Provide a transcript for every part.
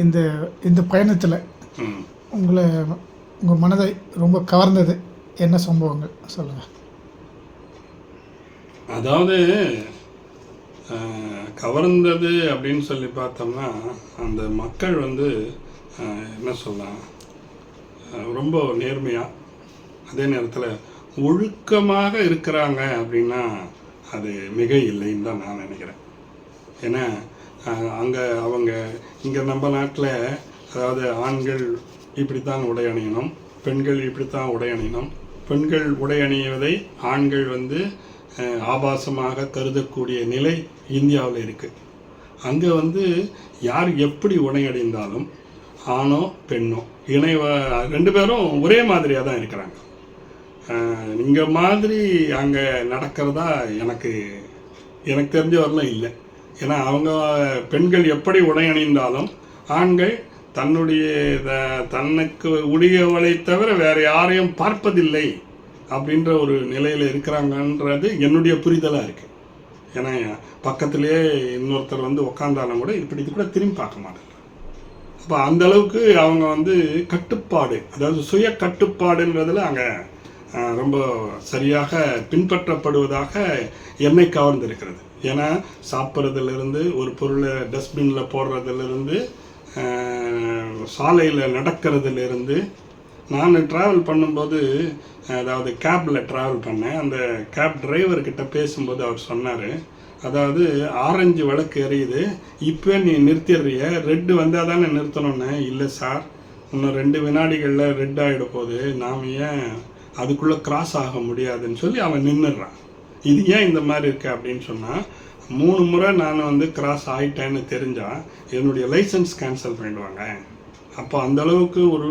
இந்த இந்த பயணத்தில் உங்களை உங்கள் மனதை ரொம்ப கவர்ந்தது என்ன சம்பவங்கள் சொல்லுங்கள். அதாவது கவர்ந்தது அப்படின்னு சொல்லி பார்த்தோம்னா, அந்த மக்கள் வந்து என்ன சொல்லலாம், ரொம்ப நேர்மையாக அதே நேரத்தில் ஒழுக்கமாக இருக்கிறாங்க அப்படின்னா அது மிக இல்லைன்னு தான் நான் நினைக்கிறேன். ஏன்னா அங்கே அவங்க இங்கே நம்ம நாட்டில் அதாவது ஆண்கள் இப்படித்தான் உடை அணியணும், பெண்கள் இப்படித்தான் உடை அணியணும், பெண்கள் உடை அணிவதை ஆண்கள் வந்து ஆபாசமாக கருதக்கூடிய நிலை இந்தியாவில் இருக்குது. அங்கே வந்து யார் எப்படி உடை அணிந்தாலும் ஆணோ பெண்ணோ ரெண்டு பேரும் ஒரே மாதிரியாக தான் இருக்கிறாங்க. இங்கே மாதிரி அங்கே நடக்கிறதா எனக்கு தெரிஞ்ச வரலாம் இல்லை. ஏன்னா அவங்க பெண்கள் எப்படி உடை அணிந்தாலும் ஆண்கள் தனக்கு உடையவளை தவிர வேறு யாரையும் பார்ப்பதில்லை அப்படின்ற ஒரு நிலையில் இருக்கிறாங்கன்றது என்னுடைய புரிதலாக இருக்குது. ஏன்னா பக்கத்துலேயே இன்னொருத்தர் வந்து உக்காந்தாலும் கூட இப்படி கூட திரும்பி பார்க்க மாட்டாங்க. அப்போ அந்த அளவுக்கு அவங்க வந்து கட்டுப்பாடு, அதாவது சுய கட்டுப்பாடுன்றதில் அங்கே ரொம்ப சரியாக பின்பற்றப்படுவதாக என்னை கவர்ந்திருக்கிறது. ஏன்னா சாப்பிட்றதுலேருந்து ஒரு பொருளை டஸ்ட்பினில் போடுறதுலேருந்து சாலையில் நடக்கிறதுலேருந்து நான் ட்ராவல் பண்ணும்போது, அதாவது கேபில் ட்ராவல் பண்ணேன். அந்த கேப் டிரைவர்கிட்ட பேசும்போது அவர் சொன்னார், அதாவது ஆரஞ்சு விளக்கு எரியுது, இப்போ நீ நிறுத்திடுறிய, ரெட்டு வந்தால் தானே நிறுத்தணுன்னு. இல்லை சார், இன்னும் 2 வினாடிகளில் ரெட் ஆகிட போகுது, நாம் ஏன் அதுக்குள்ளே கிராஸ் ஆக முடியாதுன்னு சொல்லி அவன் நின்றுடுறான். இது ஏன் இந்த மாதிரி இருக்கு அப்படின்னு சொன்னால், 3 முறை நான் வந்து கிராஸ் ஆகிட்டேன்னு தெரிஞ்சால் என்னுடைய லைசன்ஸ் கேன்சல் பண்ணிடுவாங்க. அப்போ அந்தளவுக்கு ஒரு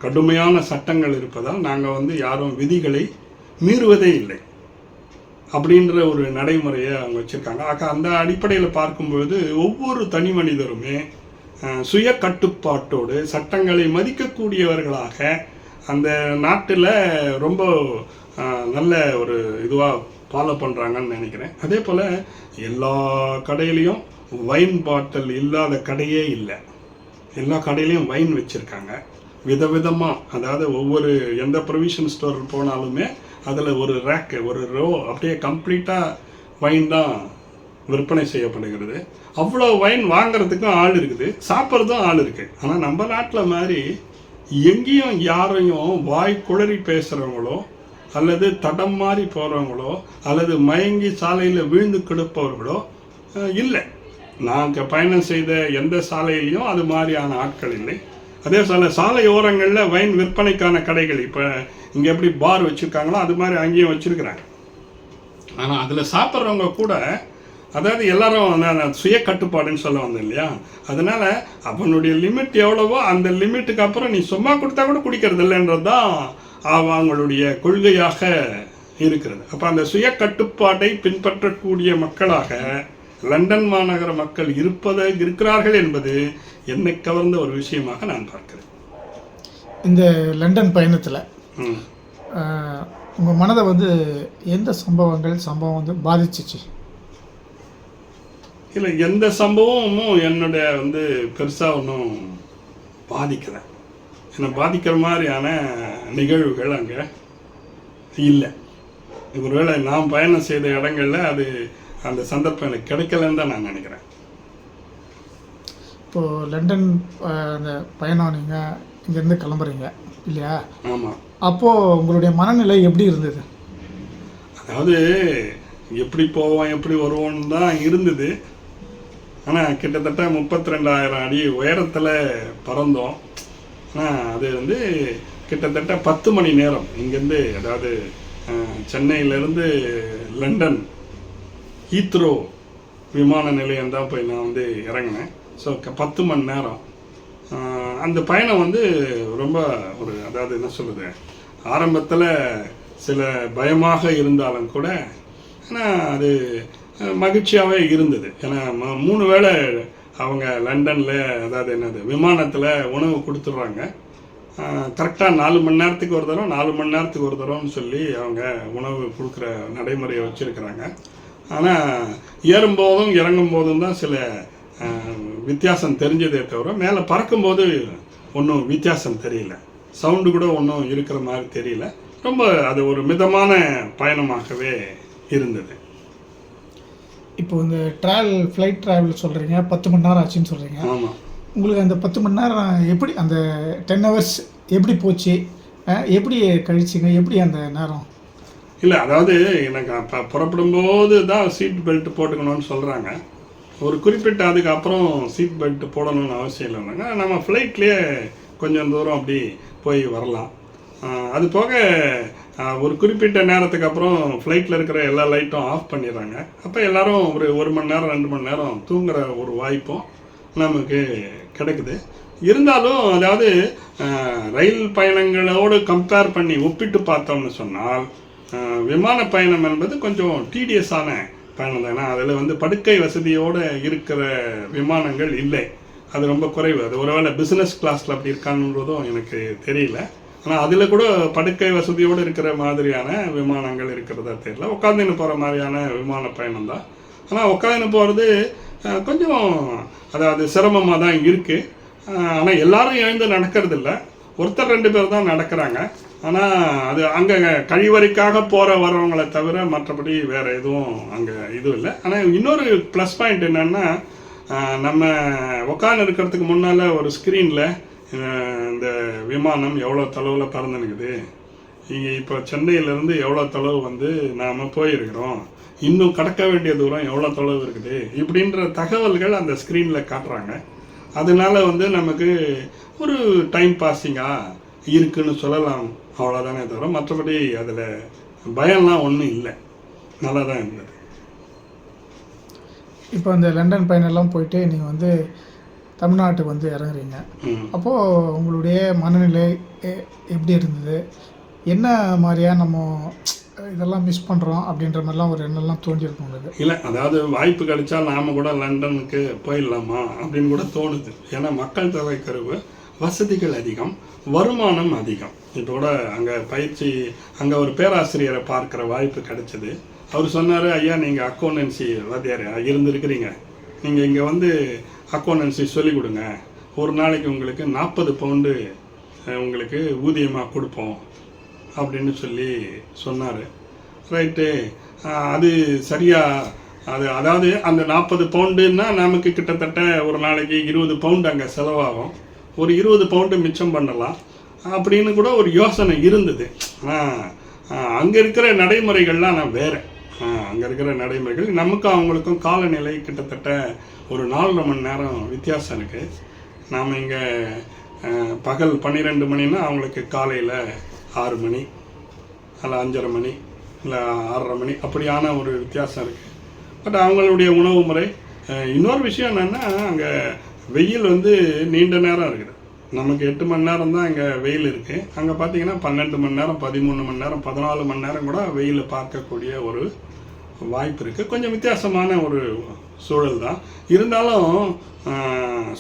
கடுமையான சட்டங்கள் இருப்பதால் நாங்கள் வந்து யாரும் விதிகளை மீறுவதே இல்லை அப்படின்ற ஒரு நடைமுறையை அவங்க வச்சுருக்காங்க. அந்த அடிப்படையில் பார்க்கும்பொழுது ஒவ்வொரு தனி மனிதருமே சுய கட்டுப்பாட்டோடு சட்டங்களை மதிக்கக்கூடியவர்களாக அந்த நாட்டில் ரொம்ப நல்ல ஒரு இதுவாக ஃபாலோ பண்ணுறாங்கன்னு நினைக்கிறேன். அதே போல் எல்லா கடையிலையும் வைன் பாட்டில் இல்லாத கடையே இல்லை. எல்லா கடையிலையும் வைன் வச்சுருக்காங்க விதவிதமாக. அதாவது ஒவ்வொரு எந்த ப்ரொவிஷன் ஸ்டோர் போனாலுமே அதில் ஒரு ரேக்கு, ஒரு ரோ அப்படியே கம்ப்ளீட்டாக வைன் தான் விற்பனை செய்யப்படுகிறது. அவ்வளோ வைன் வாங்கிறதுக்கும் ஆள் இருக்குது, சாப்பிட்றதும் ஆள் இருக்குது. ஆனால் நம்ம நாட்டில் மாதிரி எங்கேயும் யாரையும் வாய் குளறி பேசுகிறவங்களோ அல்லது தடம் மாறி போகிறவங்களோ அல்லது மயங்கி சாலையில் விழுந்து கிடப்பவர்களோ இல்லை. நாங்கள் பயணம் செய்த எந்த சாலையிலையும் அது மாதிரியான ஆட்கள் இல்லை. அதே சாலை ஓரங்களில் வைன் விற்பனைக்கான கடைகள் இப்போ இங்கே எப்படி பார் வச்சுருக்காங்களோ அது மாதிரி அங்கேயும் வச்சுருக்குறாங்க. ஆனால் அதில் சாப்பிட்றவங்க கூட, அதாவது எல்லாரும் நான் சுய கட்டுப்பாடுன்னு சொல்ல வந்தேன் இல்லையா, அதனால் அவனுடைய லிமிட் எவ்வளவோ அந்த லிமிட்டுக்கு அப்புறம் நீ சும்மா கொடுத்தா கூட குடிக்கிறது இல்லைன்றது தான் அவங்களுடைய கொள்கையாக இருக்கிறது. அப்போ அந்த சுய கட்டுப்பாட்டை பின்பற்றக்கூடிய மக்களாக லண்டன் மாநகர மக்கள் இருக்கிறார்கள் என்பது என்னை கவர்ந்த ஒரு விஷயமாக நான் பார்க்கிறேன். இந்த லண்டன் பயணத்தில் உங்கள் மனதை வந்து எந்த சம்பவம் வந்து பாதிச்சிச்சு? இல்லை, எந்த சம்பவமும் என்னுடைய வந்து பெருசாக ஒன்றும் பாதிக்கலை. என்னை பாதிக்கிற மாதிரியான நிகழ்வுகள் அங்கே இல்லை. ஒருவேளை நான் பயணம் செய்த இடங்களில் அது அந்த சந்தர்ப்பம் எனக்கு கிடைக்கலன்னு தான் நான் நினைக்கிறேன். இப்போது லண்டன் அந்த பயணம் நீங்கள் இங்கேருந்து கிளம்புறீங்க இல்லையா? ஆமாம். அப்போது உங்களுடைய மனநிலை எப்படி இருந்தது? அதாவது எப்படி போவோம் எப்படி வருவோன்னு தான் இருந்தது. ஆனால் கிட்டத்தட்ட 32,000 அடி உயரத்தில் பறந்தோம். ஆனால் அது வந்து கிட்டத்தட்ட 10 மணி நேரம் இங்கேருந்து, அதாவது சென்னையிலேருந்து லண்டன் ஹீத்ரோ விமான நிலையம் தான் போய் நான் வந்து இறங்கினேன். ஸோ 10 மணி நேரம் அந்த பயணம் வந்து ரொம்ப ஒரு, அதாவது என்ன சொல்லுது, ஆரம்பத்தில் சில பயமாக இருந்தாலும் கூட ஆனால் அது மகிழ்ச்சியாகவே இருந்தது. ஏன்னா 3 வேளை அவங்க லண்டனில், அதாவது என்னது, விமானத்தில் உணவு கொடுத்துட்றாங்க. கரெக்டாக 4 மணி நேரத்துக்கு ஒரு தரம் 4 மணி நேரத்துக்கு ஒரு தரம்னு சொல்லி அவங்க உணவு கொடுக்குற நடைமுறையை வச்சுருக்கிறாங்க. ஆனால் ஏறும்போதும் இறங்கும் போதும் தான் சில வித்தியாசம் தெரிஞ்சதே தவிர மேலே பறக்கும்போது ஒன்றும் வித்தியாசம் தெரியல, சவுண்டு கூட ஒன்றும் இருக்கிற மாதிரி தெரியல. ரொம்ப அது ஒரு மிதமான பயணமாகவே இருந்தது. இப்போ இந்த ஃப்ளைட் ட்ராவல் சொல்கிறீங்க, 10 மணி நேரம் ஆச்சுன்னு சொல்கிறீங்க. ஆமாம். உங்களுக்கு அந்த 10 மணி நேரம் எப்படி, அந்த 10 ஹவர்ஸ் எப்படி போச்சு, எப்படி கழிச்சிங்க, எப்படி அந்த நேரம்? இல்லை, அதாவது எனக்கு அப்போ புறப்படும்போது தான் சீட் பெல்ட் போட்டுக்கணும்னு சொல்கிறாங்க. ஒரு குறிப்பிட்ட அதுக்கப்புறம் சீட் பெல்ட் போடணும்னு அவசியம் இல்லைன்னாங்க. நம்ம ஃப்ளைட்லேயே கொஞ்சம் தூரம் அப்படி போய் வரலாம். அது போக ஒரு குறிப்பிட்ட நேரத்துக்கு அப்புறம் ஃப்ளைட்டில் இருக்கிற எல்லா லைட்டும் ஆஃப் பண்ணிடுறாங்க. அப்போ எல்லோரும் ஒரு மணி நேரம் 2 மணி நேரம் தூங்குகிற ஒரு வாய்ப்பும் நமக்கு கிடைக்குது. இருந்தாலும் அதாவது ரயில் பயணங்களோடு கம்பேர் பண்ணி ஒப்பிட்டு பார்த்தோம்னு சொன்னால் விமான பயணம் என்பது கொஞ்சம் டீடியஸான பயணம் தான். ஏன்னா அதில் படுக்கை வசதியோடு இருக்கிற விமானங்கள் இல்லை, அது ரொம்ப குறைவு. அது ஒருவேளை பிஸ்னஸ் கிளாஸில் அப்படி இருக்கான்றதும் எனக்கு தெரியல. ஆனால் அதில் கூட படுக்கை வசதியோடு இருக்கிற மாதிரியான விமானங்கள் இருக்கிறதா தெரியல. உட்காந்துன்னு போகிற மாதிரியான விமான பயணம் தான். ஆனால் உட்காந்துன்னு போகிறது கொஞ்சம் அதாவது சிரமமாக தான் இருக்குது. ஆனால் எல்லாரும் எழுந்து நடக்கிறதில்ல, ஒருத்தர் 2 பேர் தான் நடக்கிறாங்க. ஆனால் அது அங்கே கழிவறைக்காக வரவங்களை தவிர மற்றபடி வேறு எதுவும் அங்கே இதுவும் இல்லை. ஆனால் இன்னொரு ப்ளஸ் பாயிண்ட் என்னென்னா, நம்ம உட்காந்து இருக்கிறதுக்கு முன்னால் ஒரு ஸ்க்ரீனில் இந்த விமானம் எவ்வளோ தொலைவில் பறந்துனுக்குது, இங்கே இப்போ சென்னையிலேருந்து எவ்வளோ தொலைவு நாம் போயிருக்கிறோம், இன்னும் கடக்க வேண்டிய தூரம் எவ்வளோ தொலைவு இருக்குது, இப்படின்ற தகவல்கள் அந்த ஸ்க்ரீனில் காட்டுறாங்க. அதனால நமக்கு ஒரு டைம் பாஸிங்காக இருக்குன்னு சொல்லலாம், அவ்வளோதானே தவிர மற்றபடி அதில் பயம்லாம் ஒன்றும் இல்லை, நல்லா தான் இருந்தது. இப்போ அந்த லண்டன் பயணம்லாம் போயிட்டு நீங்கள் தமிழ்நாட்டுக்கு இறங்குறீங்க. அப்போது உங்களுடைய மனநிலை எப்படி இருந்தது? என்ன மாதிரியா நம்ம இதெல்லாம் மிஸ் பண்ணுறோம் அப்படின்ற மாதிரிலாம் ஒரு எண்ணெல்லாம் தோன்றியிருக்கும் உங்களுக்கு? இல்லை, அதாவது வாய்ப்பு கிடைச்சா நாம் கூட லண்டனுக்கு போயிடலாமா அப்படின்னு கூட தோணுது. ஏன்னா மக்கள் தொகை குறைவு, வசதிகள் அதிகம், வருமானம் அதிகம். இப்போ கூட அங்கே அங்கே ஒரு பேராசிரியரை பார்க்குற வாய்ப்பு கிடைச்சிது. அவர் சொன்னார், ஐயா நீங்கள் அக்கௌண்டன்சி வாத்தியார் இருந்திருக்கிறீங்க, நீங்கள் இங்கே அக்கௌண்டன்சி சொல்லிக் கொடுங்க, ஒரு நாளைக்கு உங்களுக்கு 40 பவுண்டு உங்களுக்கு ஊதியமாக கொடுப்போம் அப்படின்னு சொல்லி சொன்னார். ரைட்டு, அது சரியா? அதாவது அந்த 40 பவுண்டுன்னா நமக்கு கிட்டத்தட்ட ஒரு நாளைக்கு 20 பவுண்டு அங்கே செலவாகும், ஒரு 20 பவுண்டு மிச்சம் பண்ணலாம் அப்படின்னு கூட ஒரு யோசனை இருந்தது. அங்கே இருக்கிற நடைமுறைகள்லாம் நான் வேறு. அங்கே இருக்கிற நடைமுறைகள் நமக்கும் அவங்களுக்கும் காலநிலை கிட்டத்தட்ட ஒரு 4 மணி நேரம் வித்தியாசம் இருக்குது. நாம் இங்கே பகல் 12 மணின்னா அவங்களுக்கு காலையில் 6 மணி, இல்லை 5:30 மணி, இல்லை 6:30 மணி, அப்படியான ஒரு வித்தியாசம் இருக்குது. பட் அவங்களுடைய உணவு முறை, இன்னொரு விஷயம் என்னென்னா, அங்கே வெயில் நீண்ட நேரம் இருக்குது. நமக்கு 8 மணி நேரம் தான் இங்கே வெயில் இருக்குது. அங்கே பார்த்தீங்கன்னா 12 மணி நேரம், 13 மணி நேரம், 14 மணி நேரம் கூட வெயில் பார்க்கக்கூடிய ஒரு வாய்ப்பு இருக்குது. கொஞ்சம் வித்தியாசமான ஒரு சூழல் தான். இருந்தாலும்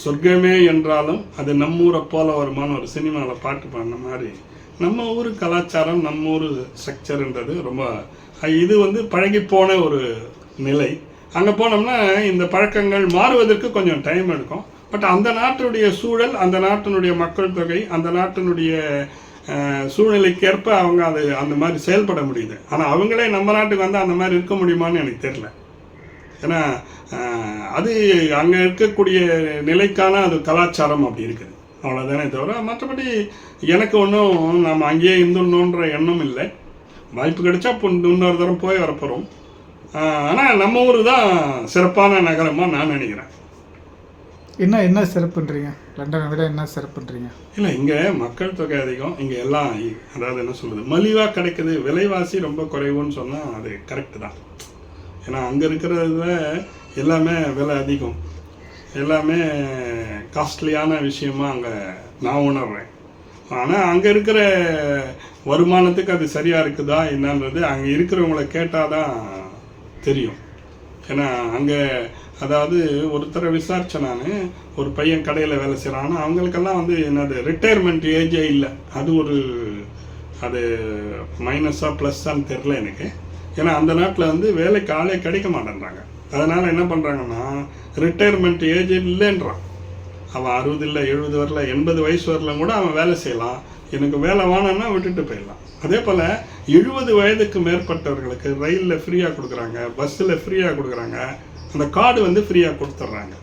சொர்க்கமே என்றாலும் அது நம்மூரை போல வருமான ஒரு சினிமாவில் பாட்டு பண்ண மாதிரி நம்ம ஊர் கலாச்சாரம், நம்ம ஊர் ஸ்ட்ரக்சர்ன்றது ரொம்ப இது பழகி போன ஒரு நிலை. அங்கே போனோம்னா இந்த பழக்கங்கள் மாறுவதற்கு கொஞ்சம் டைம் எடுக்கும். பட் அந்த நாட்டினுடைய சூழல், அந்த நாட்டினுடைய மக்கள் தொகை, அந்த நாட்டினுடைய சூழ்நிலைக்கேற்ப அவங்க அந்த மாதிரி செயல்பட முடியுது. ஆனால் அவங்களே நம்ம நாட்டுக்கு அந்த மாதிரி இருக்க முடியுமான்னு எனக்கு தெரியல. ஏன்னா அது அங்கே இருக்கக்கூடிய நிலைக்கான அது கலாச்சாரம் அப்படி இருக்குது, அவ்வளோதானே தவிர மற்றபடி எனக்கு ஒன்றும் நம்ம அங்கேயே இருந்துடணுன்ற எண்ணம் இல்லை. வாய்ப்பு கிடைச்சா இன்னொரு தரம் போய் வரப்போகிறோம். ஆனால் நம்ம ஊர் தான் சிறப்பான நகரமாக நான் நினைக்கிறேன். என்ன சிறப்புன்றீங்க? லண்டனை விட என்ன சிறப்புன்றீங்க? இல்லை, இங்கே மக்கள் தொகை அதிகம், இங்கே எல்லாம் அதாவது என்ன சொல்கிறது, மலிவாக கிடைக்குது, விலைவாசி ரொம்ப குறைவுன்னு சொன்னால் அது கரெக்டு தான். ஏன்னா அங்கே இருக்கிறதுல எல்லாமே விலை அதிகம், எல்லாமே காஸ்ட்லியான விஷயமாக அங்கே நான் உணர்றேன். ஆனால் அங்கே இருக்கிற வருமானத்துக்கு அது சரியாக இருக்குதா என்னன்றது அங்கே இருக்கிறவங்கள கேட்டால் தான் தெரியும். ஏன்னா அங்கே அதாவது ஒருத்தரை விசாரித்தேன் நான், ஒரு பையன் கடையில் வேலை செய்கிறான், அவங்களுக்கெல்லாம் என்னது ரிட்டையர்மெண்ட் ஏஜே இல்லை. அது மைனஸாக ப்ளஸ்ஸான்னு தெரில எனக்கு. ஏன்னா அந்த நாட்டில் வேலைக்கு ஆளே கிடைக்க மாட்டேன்றாங்க. அதனால் என்ன பண்ணுறாங்கன்னா ரிட்டையர்மெண்ட் ஏஜ் இல்லைன்றான். அவன் 60 இல்லை 70 வரல 80 வயசு வரல கூட அவன் வேலை செய்யலாம். எனக்கு வேலை வேணும்னா விட்டுட்டு போயிடலாம். அதே போல் 70 வயதுக்கு மேற்பட்டவர்களுக்கு ரயிலில் ஃப்ரீயாக கொடுக்குறாங்க, பஸ்ஸில் ஃப்ரீயாக கொடுக்குறாங்க, அந்த கார்டு வந்து ஃப்ரீயாக கொடுத்துட்றாங்க.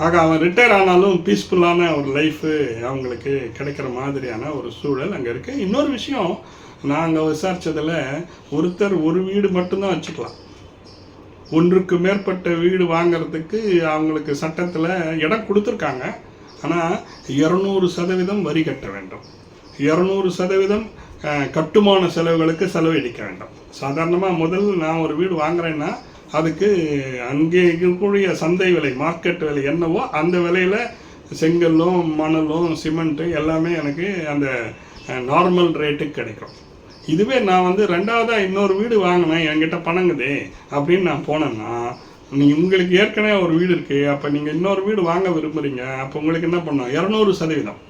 ஆக அவன் ரிட்டையர் ஆனாலும் பீஸ்ஃபுல்லான ஒரு லைஃபு அவங்களுக்கு கிடைக்கிற மாதிரியான ஒரு சூழல் அங்கே இருக்குது. இன்னொரு விஷயம், நான் அங்கே விசாரித்ததில் ஒருத்தர் ஒரு வீடு மட்டும்தான் வச்சுக்கலாம். ஒன்றுக்கு மேற்பட்ட வீடு வாங்கிறதுக்கு அவங்களுக்கு சட்டத்தில் இடம் கொடுத்துருக்காங்க. ஆனால் 200% வரி கட்ட வேண்டும், 200% கட்டுமான செலவுகளுக்கு செலவழிக்க வேண்டும். சாதாரணமாக முதல் நான் ஒரு வீடு வாங்குறேன்னா அதுக்கு அங்கே இருக்கக்கூடிய சந்தை விலை, மார்க்கெட் விலை என்னவோ அந்த விலையில் செங்கல்லும் மணலும் சிமெண்ட்டு எல்லாமே எனக்கு அந்த நார்மல் ரேட்டுக்கு கிடைக்கும். இதுவே நான் வந்து ரெண்டாவதாக இன்னொரு வீடு வாங்கினேன், என்கிட்ட பணங்குதே அப்படின்னு நான் போனேன்னா, உங்களுக்கு ஏற்கனவே ஒரு வீடு இருக்குது, அப்போ நீங்கள் இன்னொரு வீடு வாங்க விரும்புகிறீங்க, அப்போ உங்களுக்கு என்ன பண்ணணும், 200%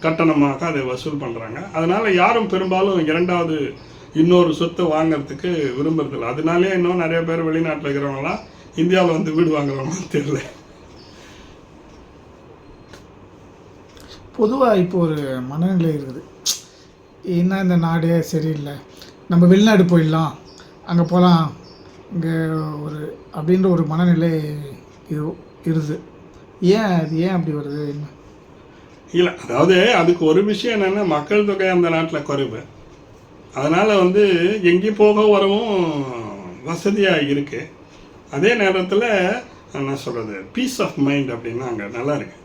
கட்டணமாக அதை வசூல் பண்ணுறாங்க. அதனால் யாரும் பெரும்பாலும் இரண்டாவது இன்னொரு சொத்தை வாங்கிறதுக்கு விரும்புறதில்லை. அதனாலே இன்னும் நிறைய பேர் வெளிநாட்டில் இருக்கிறவங்களாம் இந்தியாவில் வந்து வீடு வாங்குறவங்களாம் தெரியல. பொதுவாக இப்போ ஒரு மனநிலை இருக்குது, என்ன இந்த நாடே சரியில்லை, நம்ம வெளிநாடு போயிடலாம், அங்கே போகலாம், இங்கே ஒரு அப்படின்ற ஒரு மனநிலை இருக்குது. ஏன் அப்படி வருது? என்ன இல்லை, அதாவது அதுக்கு ஒரு விஷயம் என்னென்னா, மக்கள் தொகை அந்த நாட்டில் குறைவு. அதனால் வந்து எங்கேயும் போக வரவும் வசதியாக இருக்குது. அதே நேரத்தில் என்ன சொல்கிறது, பீஸ் ஆஃப் மைண்ட் அப்படின்னா அங்கே நல்லா இருக்குது.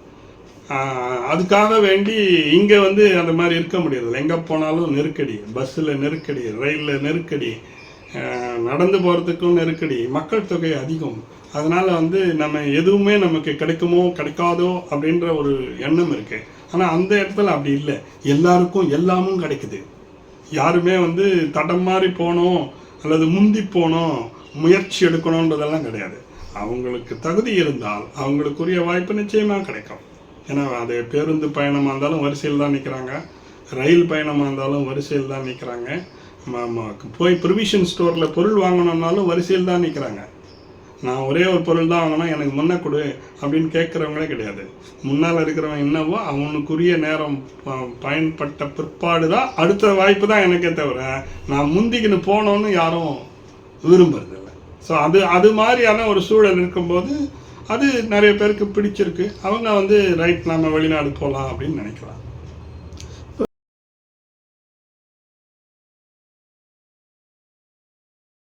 அதுக்காக வேண்டி இங்கே வந்து அந்த மாதிரி இருக்க முடியறதில்ல. எங்கே போனாலும் நெருக்கடி, பஸ்ஸில் நெருக்கடி, ரயிலில் நெருக்கடி, நடந்து போகிறதுக்கும் நெருக்கடி, மக்கள் தொகை அதிகம். அதனால் வந்து நம்ம எதுவுமே நமக்கு கிடைக்குமோ கிடைக்காதோ அப்படின்ற ஒரு எண்ணம் இருக்குது. ஆனால் அந்த இடத்துல அப்படி இல்லை, எல்லாருக்கும் எல்லாமும் கிடைக்குது. யாருமே வந்து தடம் மாதிரி போகணும் அல்லது முந்தி போகணும், முயற்சி எடுக்கணுன்றதெல்லாம் கிடையாது. அவங்களுக்கு தகுதி இருந்தால் அவங்களுக்குரிய வாய்ப்பு நிச்சயமாக கிடைக்கும். ஏன்னா அது பேருந்து பயணமாக இருந்தாலும் வரிசையில் தான் நிற்கிறாங்க, ரயில் பயணமாக இருந்தாலும் வரிசையில் தான் நிற்கிறாங்க, போய் ப்ரொவிஷன் ஸ்டோரில் பொருள் வாங்கணுன்னாலும் வரிசையில் தான் நிற்கிறாங்க. நான் ஒரே ஒரு பொருள் தான் வாங்கினா எனக்கு முன்ன கொடு அப்படின்னு கேட்குறவங்களே கிடையாது. முன்னால் இருக்கிறவன் என்னவோ அவனுக்குரிய நேரம் பயன்பட்ட பிற்பாடு தான் அடுத்த வாய்ப்பு தான் எனக்கே தவிர நான் முந்திக்கின்னு போனோன்னு யாரும் விரும்புறதில்லை. ஸோ அது மாதிரியான ஒரு சூழல் இருக்கும்போது அது நிறைய பேருக்கு பிடிச்சிருக்கு. அவங்க வந்து ரைட் நம்ம வெளிநாடு போகலாம் அப்படின்னு நினைக்கலாம்.